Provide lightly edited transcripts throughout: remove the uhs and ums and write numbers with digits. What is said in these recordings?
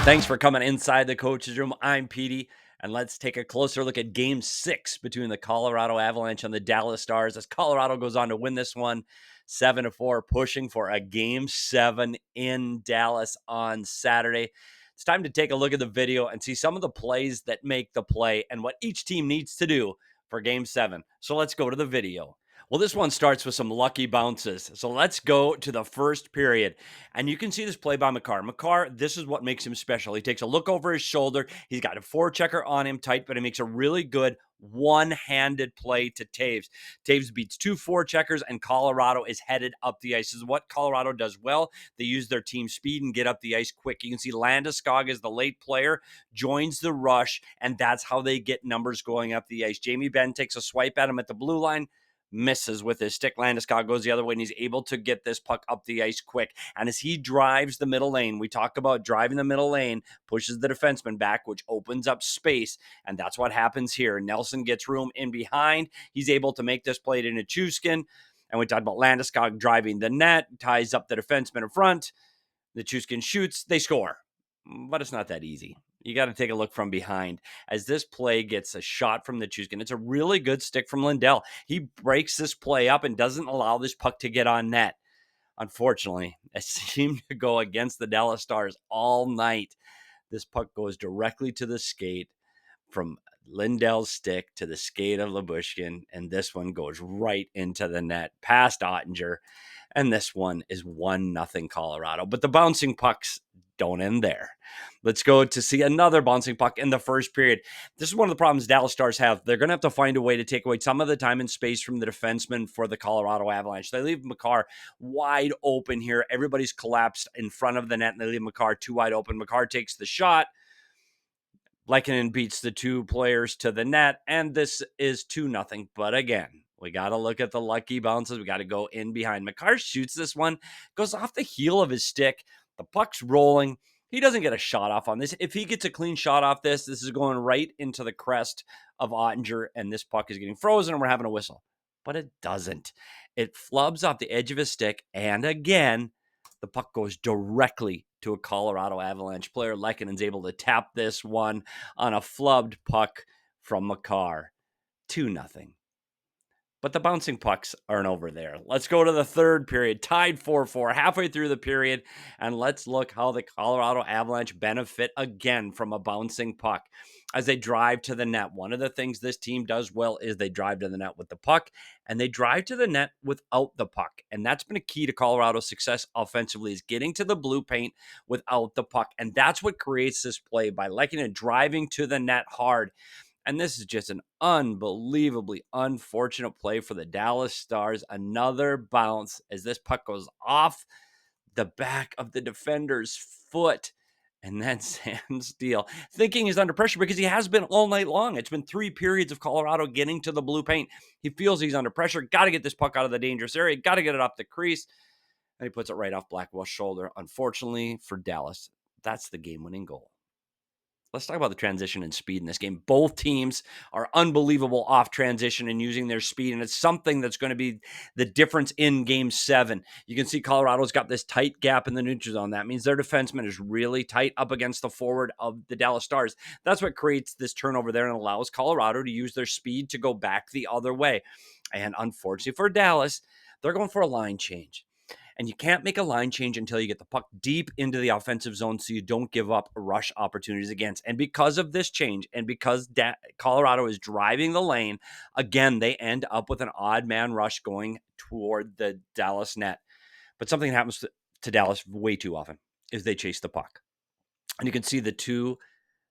Thanks for coming inside the coach's room. I'm Petey, and let's take a closer look at Game 6 between the Colorado Avalanche and the Dallas Stars as Colorado goes on to win this one 7-4, pushing for a Game 7 in Dallas on Saturday. It's time to take a look at the video and see some of the plays that make the play and what each team needs to do for Game 7. So let's go to the video. Well, this one starts with some lucky bounces. So let's go to the first period. And you can see this play by Makar. Makar, this is what makes him special. He takes a look over his shoulder. He's got a forechecker on him tight, but he makes a really good one-handed play to Taves. Taves beats two forecheckers, and Colorado is headed up the ice. This is what Colorado does well. They use their team speed and get up the ice quick. You can see Landeskog is the late player, joins the rush, and that's how they get numbers going up the ice. Jamie Benn takes a swipe at him at the blue line, misses with his stick. Landeskog goes the other way, and he's able to get this puck up the ice quick. And as he drives the middle lane, we talk about driving the middle lane, pushes the defenseman back, which opens up space. And that's what happens here. Nelson gets room in behind. He's able to make this play to Nichushkin. And we talked about Landeskog driving the net, ties up the defenseman in front. Nichushkin shoots, they score. But it's not that easy. You got to take a look from behind as this play gets a shot from the Nichushkin. It's a really good stick from Lindell. He breaks this play up and doesn't allow this puck to get on net. Unfortunately, it seemed to go against the Dallas Stars all night. This puck goes directly to the skate from Lindell's stick to the skate of Lyubushkin, and this one goes right into the net past Ottinger. And this one is 1-0 Colorado. But the bouncing pucks don't end there. Let's go to see another bouncing puck in the first period. This is one of the problems Dallas Stars have. They're going to have to find a way to take away some of the time and space from the defenseman for the Colorado Avalanche. They leave Makar wide open here. Everybody's collapsed in front of the net, and they leave Makar too wide open. Makar takes the shot. MacKinnon beats the two players to the net, and this is 2-0. But again, we got to look at the lucky bounces. We got to go in behind. Makar shoots this one, goes off the heel of his stick. The puck's rolling. He doesn't get a shot off on this. If he gets a clean shot off this is going right into the crest of Ottinger, and this puck is getting frozen, and we're having a whistle. But it doesn't. It flubs off the edge of his stick, and again, the puck goes directly to a Colorado Avalanche player. MacKinnon's able to tap this one on a flubbed puck from Makar. 2-0. But the bouncing pucks aren't over there. Let's go to the third period, tied 4-4, halfway through the period, and let's look how the Colorado Avalanche benefit again from a bouncing puck as they drive to the net. One of the things this team does well is they drive to the net with the puck, and they drive to the net without the puck. And that's been a key to Colorado's success offensively, is getting to the blue paint without the puck. And that's what creates this play by liking it, driving to the net hard. And this is just an unbelievably unfortunate play for the Dallas Stars. Another bounce as this puck goes off the back of the defender's foot. And then Sam Steele, thinking he's under pressure because he has been all night long. It's been 3 periods of Colorado getting to the blue paint. He feels he's under pressure. Got to get this puck out of the dangerous area. Got to get it off the crease. And he puts it right off Blackwell's shoulder. Unfortunately for Dallas, that's the game-winning goal. Let's talk about the transition and speed in this game. Both teams are unbelievable off transition and using their speed, and it's something that's going to be the difference in Game 7. You can see Colorado's got this tight gap in the neutral zone. That means their defenseman is really tight up against the forward of the Dallas Stars. That's what creates this turnover there and allows Colorado to use their speed to go back the other way. And unfortunately for Dallas, they're going for a line change. And you can't make a line change until you get the puck deep into the offensive zone so you don't give up rush opportunities against. And because of this change and because Colorado is driving the lane, again, they end up with an odd man rush going toward the Dallas net. But something happens to Dallas way too often is they chase the puck. And you can see the two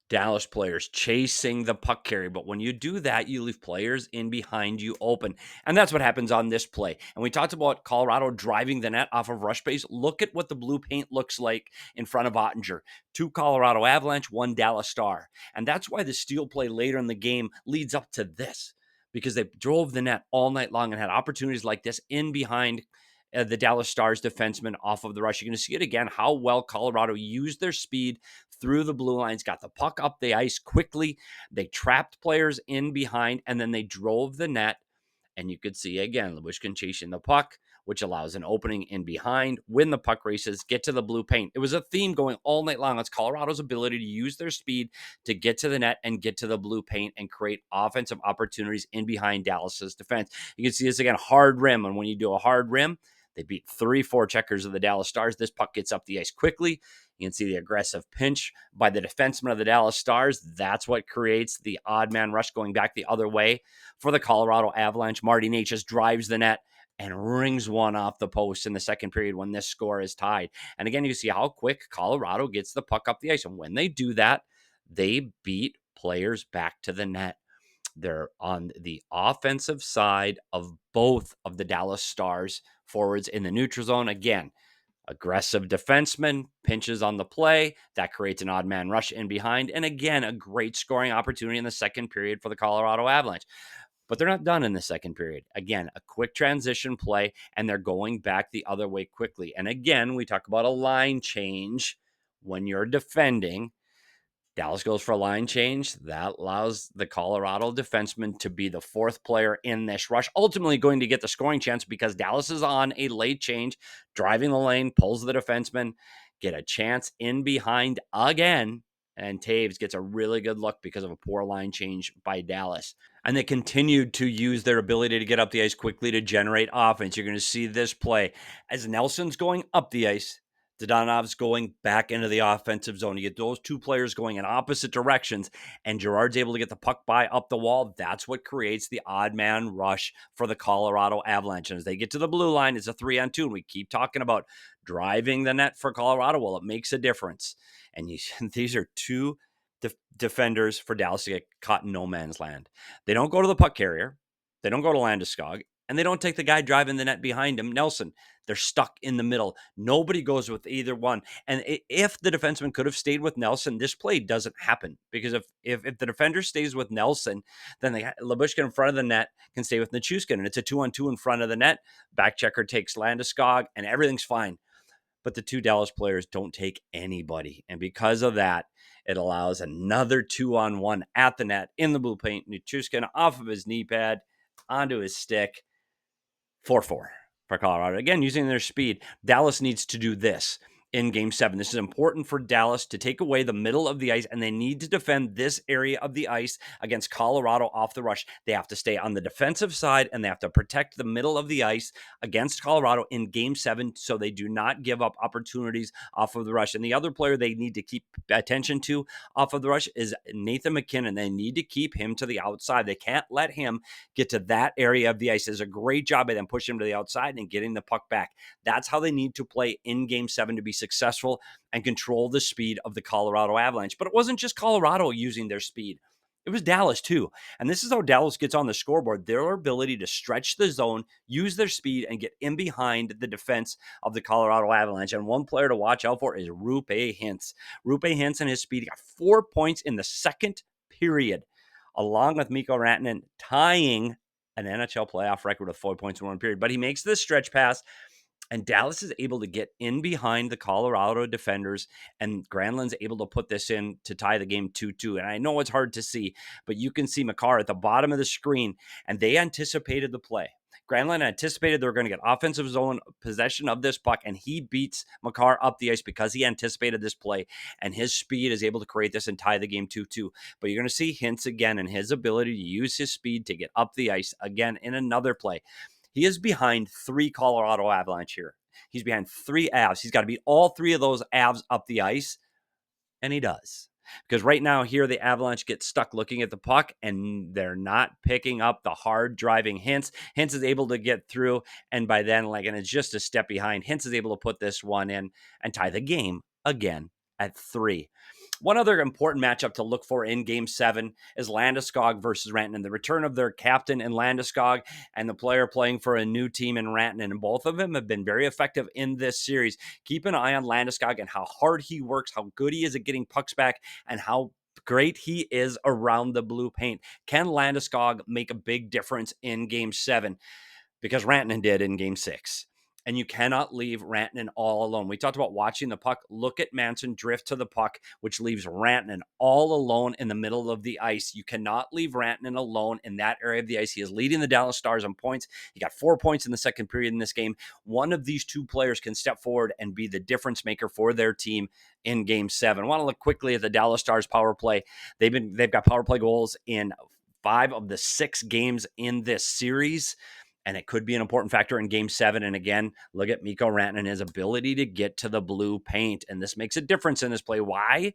Dallas players chasing the puck carry. But when you do that, you leave players in behind you open. And that's what happens on this play. And we talked about Colorado driving the net off of rush base. Look at what the blue paint looks like in front of Ottinger. 2 Colorado Avalanche, 1 Dallas Star. And that's why the steal play later in the game leads up to this, because they drove the net all night long and had opportunities like this in behind the Dallas Stars defenseman off of the rush. You're going to see it again, how well Colorado used their speed through the blue lines, got the puck up the ice quickly. They trapped players in behind, and then they drove the net And you could see again, Lyubushkin chasing the puck, which allows an opening in behind, win the puck races, get to the blue paint. It was a theme going all night long. It's Colorado's ability to use their speed to get to the net and get to the blue paint and create offensive opportunities in behind Dallas's defense. You can see this again, hard rim. And when you do a hard rim, they beat 3-4 checkers of the Dallas Stars. This puck gets up the ice quickly. You can see the aggressive pinch by the defenseman of the Dallas Stars. That's what creates the odd man rush going back the other way for the Colorado Avalanche. Marty Nate just drives the net and rings one off the post in the second period when this score is tied. And again, you see how quick Colorado gets the puck up the ice. And when they do that, they beat players back to the net. They're on the offensive side of both of the Dallas Stars forwards in the neutral zone. Again, aggressive defenseman pinches on the play. That creates an odd man rush in behind. And again, a great scoring opportunity in the second period for the Colorado Avalanche. But they're not done in the second period. Again, a quick transition play, and they're going back the other way quickly. And again, we talk about a line change when you're defending. Dallas goes for a line change. That allows the Colorado defenseman to be the fourth player in this rush, ultimately going to get the scoring chance because Dallas is on a late change, driving the lane, pulls the defenseman, get a chance in behind again, and Taves gets a really good look because of a poor line change by Dallas. And they continued to use their ability to get up the ice quickly to generate offense. You're going to see this play as Nelson's going up the ice. Dodanov's going back into the offensive zone. You get those two players going in opposite directions, and Girard's able to get the puck by up the wall. That's what creates the odd man rush for the Colorado Avalanche. And as they get to the blue line, it's a 3-on-2, and we keep talking about driving the net for Colorado. Well, it makes a difference. And these are two defenders for Dallas to get caught in no man's land. They don't go to the puck carrier. They don't go to Landeskog. And they don't take the guy driving the net behind him, Nelson. They're stuck in the middle. Nobody goes with either one. And if the defenseman could have stayed with Nelson, this play doesn't happen. Because if the defender stays with Nelson, then Lyubushkin in front of the net can stay with Nichushkin. And it's a 2-on-2 in front of the net. Back checker takes Landeskog, and everything's fine. But the two Dallas players don't take anybody. And because of that, it allows another 2-on-1 at the net in the blue paint. Nichushkin off of his knee pad onto his stick. 4-4 for Colorado. Again, using their speed. Dallas needs to do this in Game 7. This is important for Dallas to take away the middle of the ice, and they need to defend this area of the ice against Colorado off the rush. They have to stay on the defensive side, and they have to protect the middle of the ice against Colorado in Game 7 so they do not give up opportunities off of the rush. And the other player they need to keep attention to off of the rush is Nathan MacKinnon. They need to keep him to the outside. They can't let him get to that area of the ice. There's a great job by them pushing him to the outside and getting the puck back. That's how they need to play in Game 7 to be successful and control the speed of the Colorado Avalanche. But it wasn't just Colorado using their speed. It was Dallas too. And this is how Dallas gets on the scoreboard. Their ability to stretch the zone, use their speed, and get in behind the defense of the Colorado Avalanche. And one player to watch out for is Roope Hintz. Roope Hintz and his speed got 4 points in the second period, along with Mikko Rantanen tying an NHL playoff record with 4 points in one period. But he makes this stretch pass, and Dallas is able to get in behind the Colorado defenders, and Granlund's able to put this in to tie the game 2-2. And I know it's hard to see, but you can see Makar at the bottom of the screen, and they anticipated the play. Granlund anticipated they were going to get offensive zone possession of this puck, and he beats Makar up the ice because he anticipated this play, and his speed is able to create this and tie the game 2-2. But you're going to see Hintz again and his ability to use his speed to get up the ice again in another play. He is behind 3 Colorado Avalanche here. He's behind 3 Avs. He's got to beat all 3 of those Avs up the ice, and he does. Because right now here, the Avalanche get stuck looking at the puck, and they're not picking up the hard driving Hintz. Hintz is able to get through, and by then, and it's just a step behind. Hintz is able to put this one in and tie the game again at 3. One other important matchup to look for in Game 7 is Landeskog versus Rantanen. The return of their captain in Landeskog and the player playing for a new team in Rantanen. And both of them have been very effective in this series. Keep an eye on Landeskog and how hard he works, how good he is at getting pucks back, and how great he is around the blue paint. Can Landeskog make a big difference in Game 7? Because Rantanen did in Game 6. And you cannot leave Rantanen all alone. We talked about watching the puck. Look at Manson drift to the puck, which leaves Rantanen all alone in the middle of the ice. You cannot leave Rantanen alone in that area of the ice. He is leading the Dallas Stars on points. He got 4 points in the second period in this game. One of these two players can step forward and be the difference maker for their team in Game 7. I want to look quickly at the Dallas Stars power play. They've got power play goals in 5 of the 6 games in this series. And it could be an important factor in Game 7. And again, look at Mikko Rantanen, his ability to get to the blue paint. And this makes a difference in this play. Why?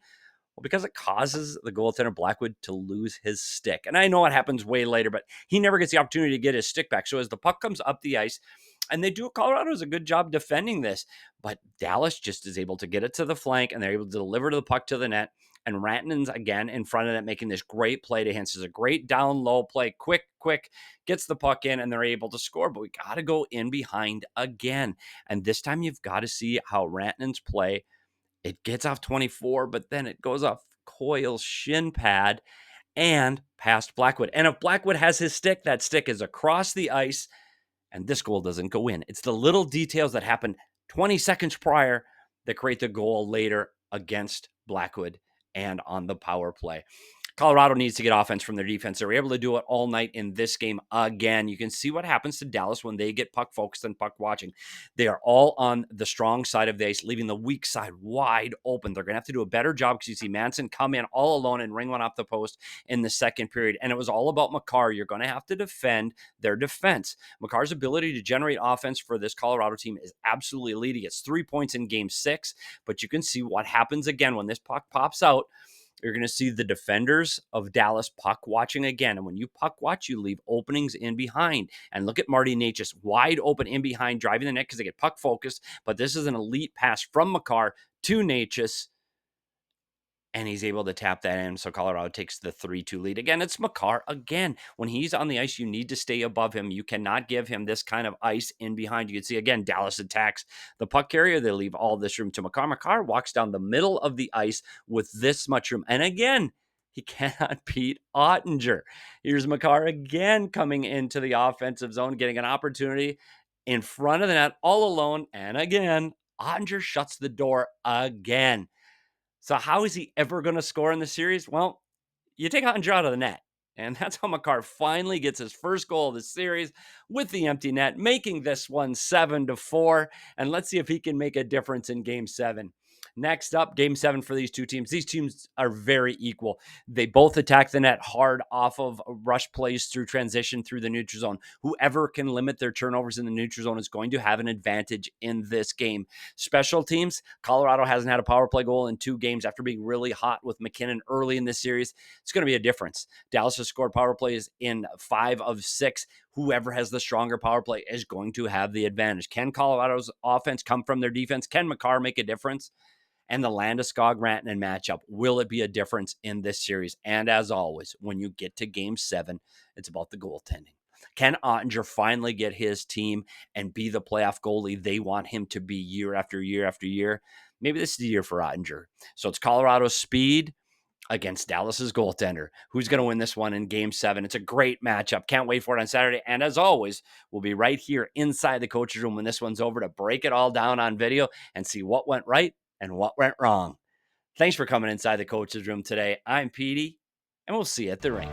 Well, because it causes the goaltender Blackwood to lose his stick. And I know it happens way later, but he never gets the opportunity to get his stick back. So as the puck comes up the ice, and Colorado does a good job defending this, but Dallas just is able to get it to the flank, and they're able to deliver the puck to the net. And Rantanen's again in front of that, making this great play to Hintz. It's a great down low play, quick, gets the puck in, and they're able to score. But we got to go in behind again. And this time you've got to see how Rantanen's play, it gets off 24, but then it goes off Coyle's shin pad and past Blackwood. And if Blackwood has his stick, that stick is across the ice, and this goal doesn't go in. It's the little details that happen 20 seconds prior that create the goal later against Blackwood and on the power play. Colorado needs to get offense from their defense. They were able to do it all night in this game again. You can see what happens to Dallas when they get puck focused and puck watching. They are all on the strong side of the ice, leaving the weak side wide open. They're going to have to do a better job because you see Manson come in all alone and ring one off the post in the second period. And it was all about Makar. You're going to have to defend their defense. Makar's ability to generate offense for this Colorado team is absolutely elite. He gets 3 points in Game 6, but you can see what happens again when this puck pops out. You're going to see the defenders of Dallas puck watching again. And when you puck watch, you leave openings in behind. And look at Marty Necas wide open in behind, driving the net because they get puck focused. But this is an elite pass from Makar to Necas. And he's able to tap that in. So Colorado takes the 3-2 lead. Again, it's Makar again. When he's on the ice, you need to stay above him. You cannot give him this kind of ice in behind. You can see, again, Dallas attacks the puck carrier. They leave all this room to Makar. Makar walks down the middle of the ice with this much room. And again, he cannot beat Ottinger. Here's Makar again coming into the offensive zone, getting an opportunity in front of the net all alone. And again, Ottinger shuts the door again. So how is he ever going to score in the series? Well, you take Hintz out of the net. And that's how Makar finally gets his first goal of the series with the empty net, making this one 7-4. And let's see if he can make a difference in Game 7. Next up, Game 7 for these two teams. These teams are very equal. They both attack the net hard off of rush plays through transition through the neutral zone. Whoever can limit their turnovers in the neutral zone is going to have an advantage in this game. Special teams, Colorado hasn't had a power play goal in 2 games after being really hot with MacKinnon early in this series. It's going to be a difference. Dallas has scored power plays in 5 of 6. Whoever has the stronger power play is going to have the advantage. Can Colorado's offense come from their defense? Can Makar make a difference? And the Landeskog-Rantanen matchup, will it be a difference in this series? And as always, when you get to Game 7, it's about the goaltending. Can Ottinger finally get his team and be the playoff goalie they want him to be year after year after year? Maybe this is the year for Ottinger. So it's Colorado's speed against Dallas's goaltender. Who's going to win this one in Game 7? It's a great matchup. Can't wait for it on Saturday. And as always, we'll be right here inside the coach's room when this one's over to break it all down on video and see what went right and what went wrong. Thanks for coming inside the coach's room today. I'm Petey, and we'll see you at the rink.